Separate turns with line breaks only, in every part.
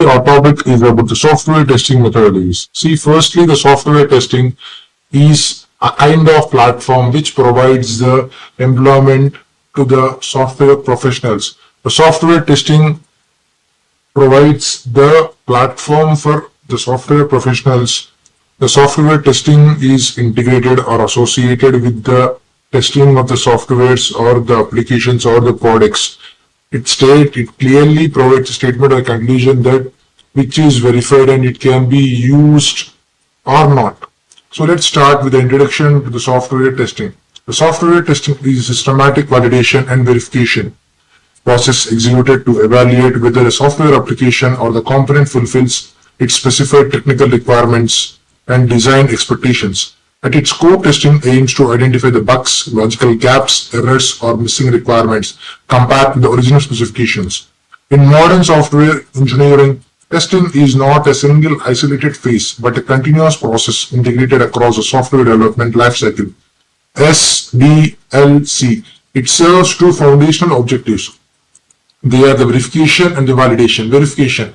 Our topic is about the software testing methodologies. See, firstly, the software testing is a kind of platform which provides the employment to the software professionals. The software testing provides the platform for the software professionals. The software testing is integrated or associated with the testing of the softwares or the applications or the products. It clearly provides a statement or conclusion that which is verified and it can be used or not. So let's start with the introduction to the software testing. The software testing is systematic validation and verification process executed to evaluate whether a software application or the component fulfills its specified technical requirements and design expectations. At its core, testing aims to identify the bugs, logical gaps, errors, or missing requirements compared to the original specifications. In modern software engineering, testing is not a single isolated phase, but a continuous process integrated across the software development lifecycle. SDLC. It serves two foundational objectives. They are the verification and the validation. Verification,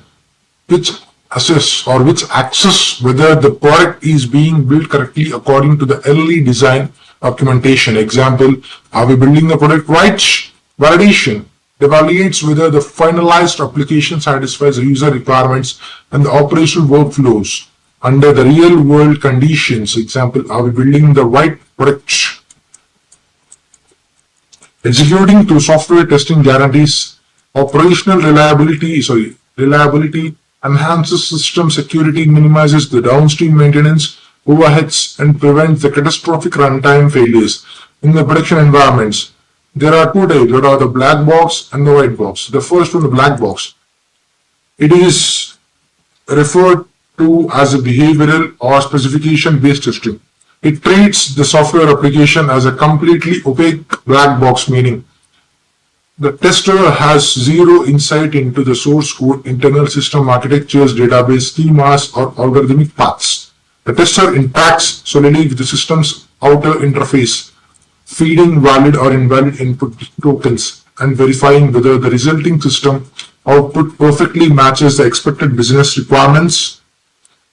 which which access whether the product is being built correctly according to the early design documentation. Example, are we building the product right? Validation evaluates whether the finalized application satisfies the user requirements and the operational workflows under the real world conditions. Example, are we building the right product? Executing through software testing guarantees operational reliability, enhances system security, minimizes the downstream maintenance overheads, and prevents the catastrophic runtime failures in the production environments. There are two types, that are the black box and the white box. The first one, the black box. It is referred to as a behavioral or specification-based testing. It treats the software application as a completely opaque black box, meaning the tester has zero insight into the source code, internal system architectures, database schemas, or algorithmic paths. The tester interacts solely with the system's outer interface, feeding valid or invalid input tokens and verifying whether the resulting system output perfectly matches the expected business requirements.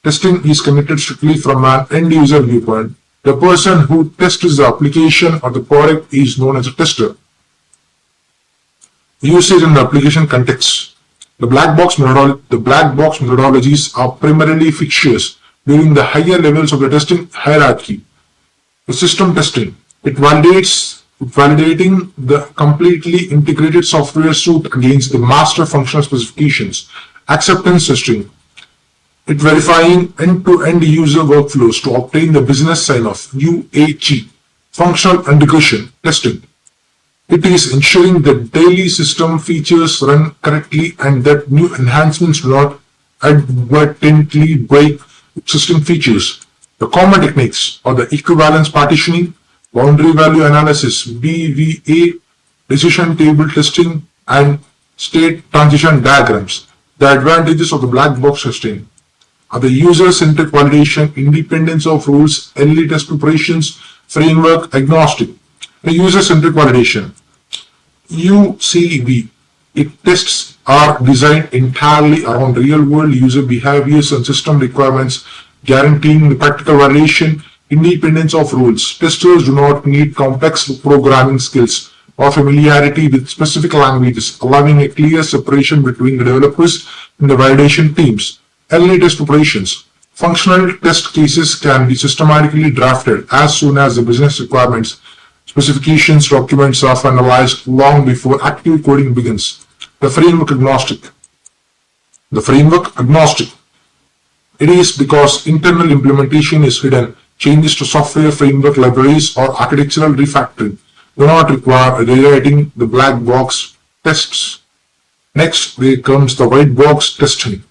Testing is conducted strictly from an end-user viewpoint. The person who tests the application or the product is known as a tester. Usage in the application context. The black box methodologies are primarily fixtures during the higher levels of the testing hierarchy. The system testing. It validating the completely integrated software suite against the master functional specifications. Acceptance testing. It verifying end-to-end user workflows to obtain the business sign-off. UAT. Functional integration testing. It is ensuring that daily system features run correctly and that new enhancements do not advertently break existing features. The common techniques are the equivalence partitioning, boundary value analysis, BVA, decision table testing, and state transition diagrams. The advantages of the black box testing are the user-centric validation, independence of rules, early test preparations, framework agnostic. The user-centric validation. UCV. Its tests are designed entirely around real-world user behaviors and system requirements, guaranteeing the practical validation, independence of rules. Testers do not need complex programming skills or familiarity with specific languages, allowing a clear separation between the developers and the validation teams. Early test preparations. Functional test cases can be systematically drafted as soon as the business requirements specifications documents are finalized long before active coding begins. The framework agnostic. It is because internal implementation is hidden. Changes to software framework libraries or architectural refactoring do not require rewriting the black box tests. Next, there comes the white box testing.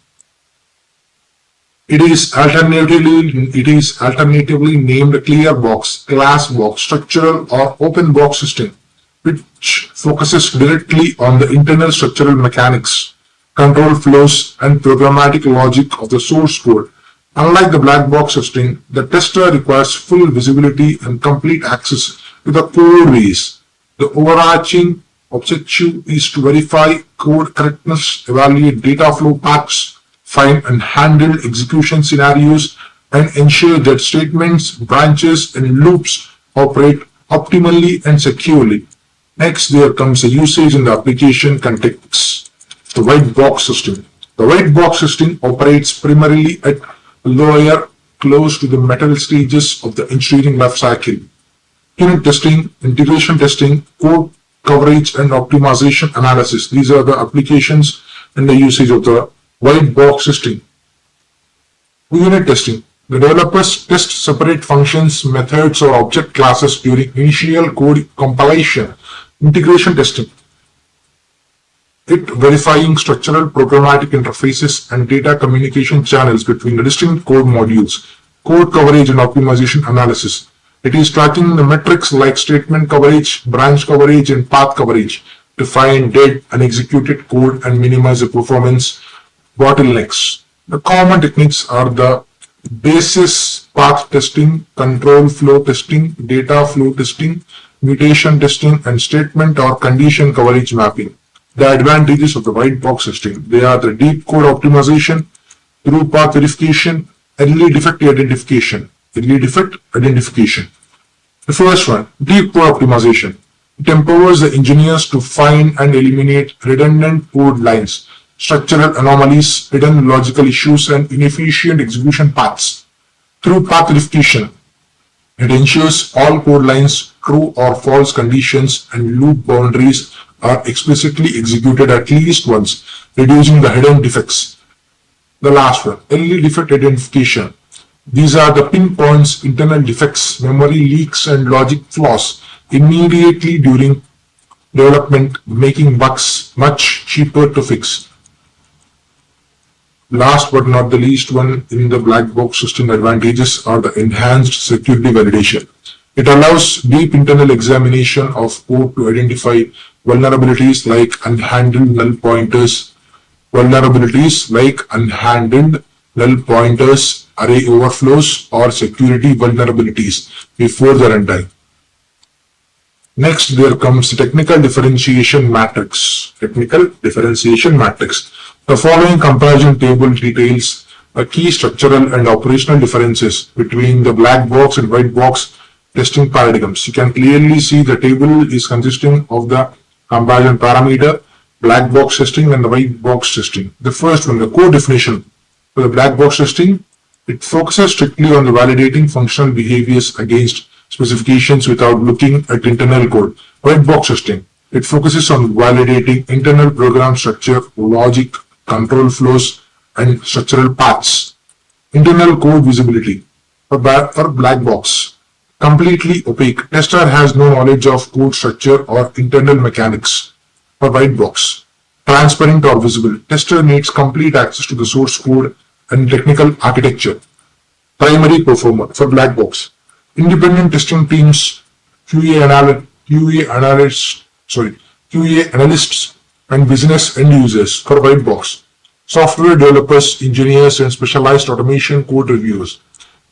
It is alternatively named clear box, glass box, structural, or open box testing, which focuses directly on the internal structural mechanics, control flows, and programmatic logic of the source code. Unlike the black box testing, the tester requires full visibility and complete access to the code base. The overarching objective is to verify code correctness, evaluate data flow paths, find and handle execution scenarios, and ensure that statements, branches, and loops operate optimally and securely. Next, there comes the usage in the application context. The white box system. The white box system operates primarily at lower, close to the metal stages of the engineering life cycle. Unit testing, integration testing, code coverage, and optimization analysis. These are the applications and the usage of the white box system. Unit testing. The developers test separate functions, methods, or object classes during initial code compilation. Integration testing. It verifying structural programmatic interfaces and data communication channels between the distinct code modules. Code coverage and optimization analysis. It is tracking the metrics like statement coverage, branch coverage, and path coverage to find dead unexecuted code and minimize the performance bottlenecks. The common techniques are the basis path testing, control flow testing, data flow testing, mutation testing, and statement or condition coverage mapping. The advantages of the white box testing. They are the deep code optimization, through path verification, early defect identification. The first one, deep code optimization. It empowers the engineers to find and eliminate redundant code lines, structural anomalies, hidden logical issues, and inefficient execution paths. Through path verification, it ensures all code lines, true or false conditions, and loop boundaries are explicitly executed at least once, reducing the hidden defects. The last one, early defect identification. These are the pinpoints, internal defects, memory leaks, and logic flaws immediately during development, making bugs much cheaper to fix. Last but not the least one in the black box system advantages are the enhanced security validation. It allows deep internal examination of code to identify vulnerabilities like unhandled null pointers, array overflows, or security vulnerabilities before the runtime. Next, there comes the technical differentiation matrix. The following comparison table details the key structural and operational differences between the black box and white box testing paradigms. You can clearly see the table is consisting of the comparison parameter, black box testing, and the white box testing. The first one, the code definition. For the black box testing, it focuses strictly on the validating functional behaviors against specifications without looking at internal code. White box testing, it focuses on validating internal program structure, logic, control flows, and structural paths. Internal code visibility. For black box, completely opaque. Tester has no knowledge of code structure or internal mechanics. For white box, transparent or visible. Tester needs complete access to the source code and technical architecture. Primary performer. For black box, independent testing teams, QA analysts, and business end users. For white box, software developers, engineers, and specialized automation code reviewers.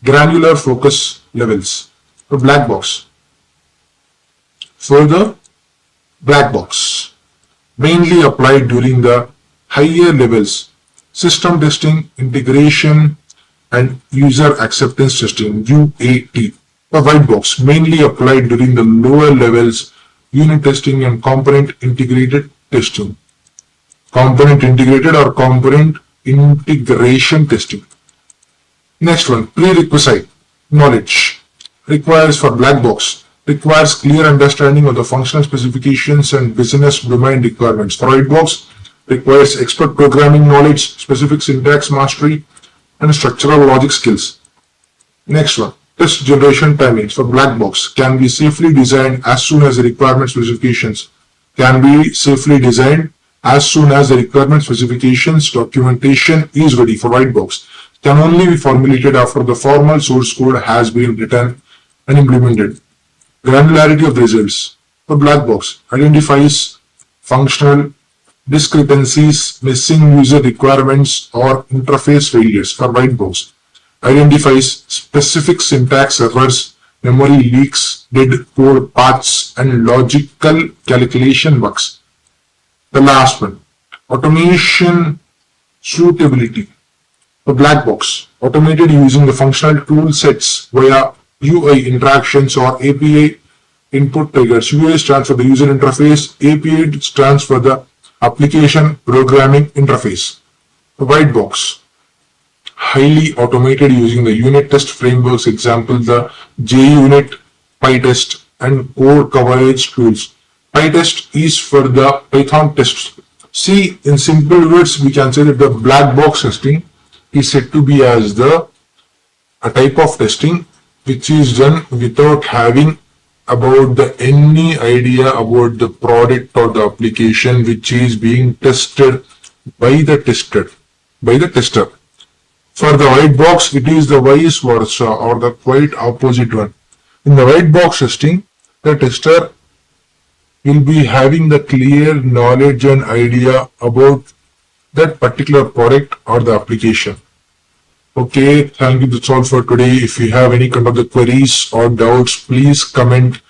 Granular focus levels. For black box, further black box, mainly applied during the higher levels, system testing, integration, and user acceptance testing, UAT. For white box, mainly applied during the lower levels, unit testing and component integrated testing. Component integrated or component integration testing. Next one, prerequisite knowledge. Requires for black box, requires clear understanding of the functional specifications and business domain requirements. For white box, requires expert programming knowledge, specific syntax mastery, and structural logic skills. Next one, test generation timings for black box can be safely designed as soon as the requirement specifications documentation is ready. For white box, can only be formulated after the formal source code has been written and implemented. Granularity of the results. For black box, identifies functional discrepancies, missing user requirements, or interface failures. For white box, identifies specific syntax errors, memory leaks, dead code paths, and logical calculation bugs. The last one, automation suitability. A black box, automated using the functional tool sets via UI interactions or API input triggers. UI stands for the user interface, API stands for the application programming interface. A white box, highly automated using the unit test frameworks, example the JUnit, PyTest and code coverage tools. PyTest is for the Python tests. See, in simple words, we can say that the black box testing is said to be as a type of testing which is done without having about the any idea about the product or the application which is being tested by the tester. For the white box, it is the vice versa or the quite opposite one. In the white box testing, the tester will be having the clear knowledge and idea about that particular product or the application. Okay, thank you. That's all for today. If you have any kind of the queries or doubts, please comment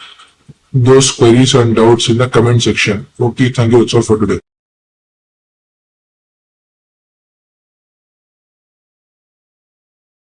those queries and doubts in the comment section. Okay, thank you. That's all for today.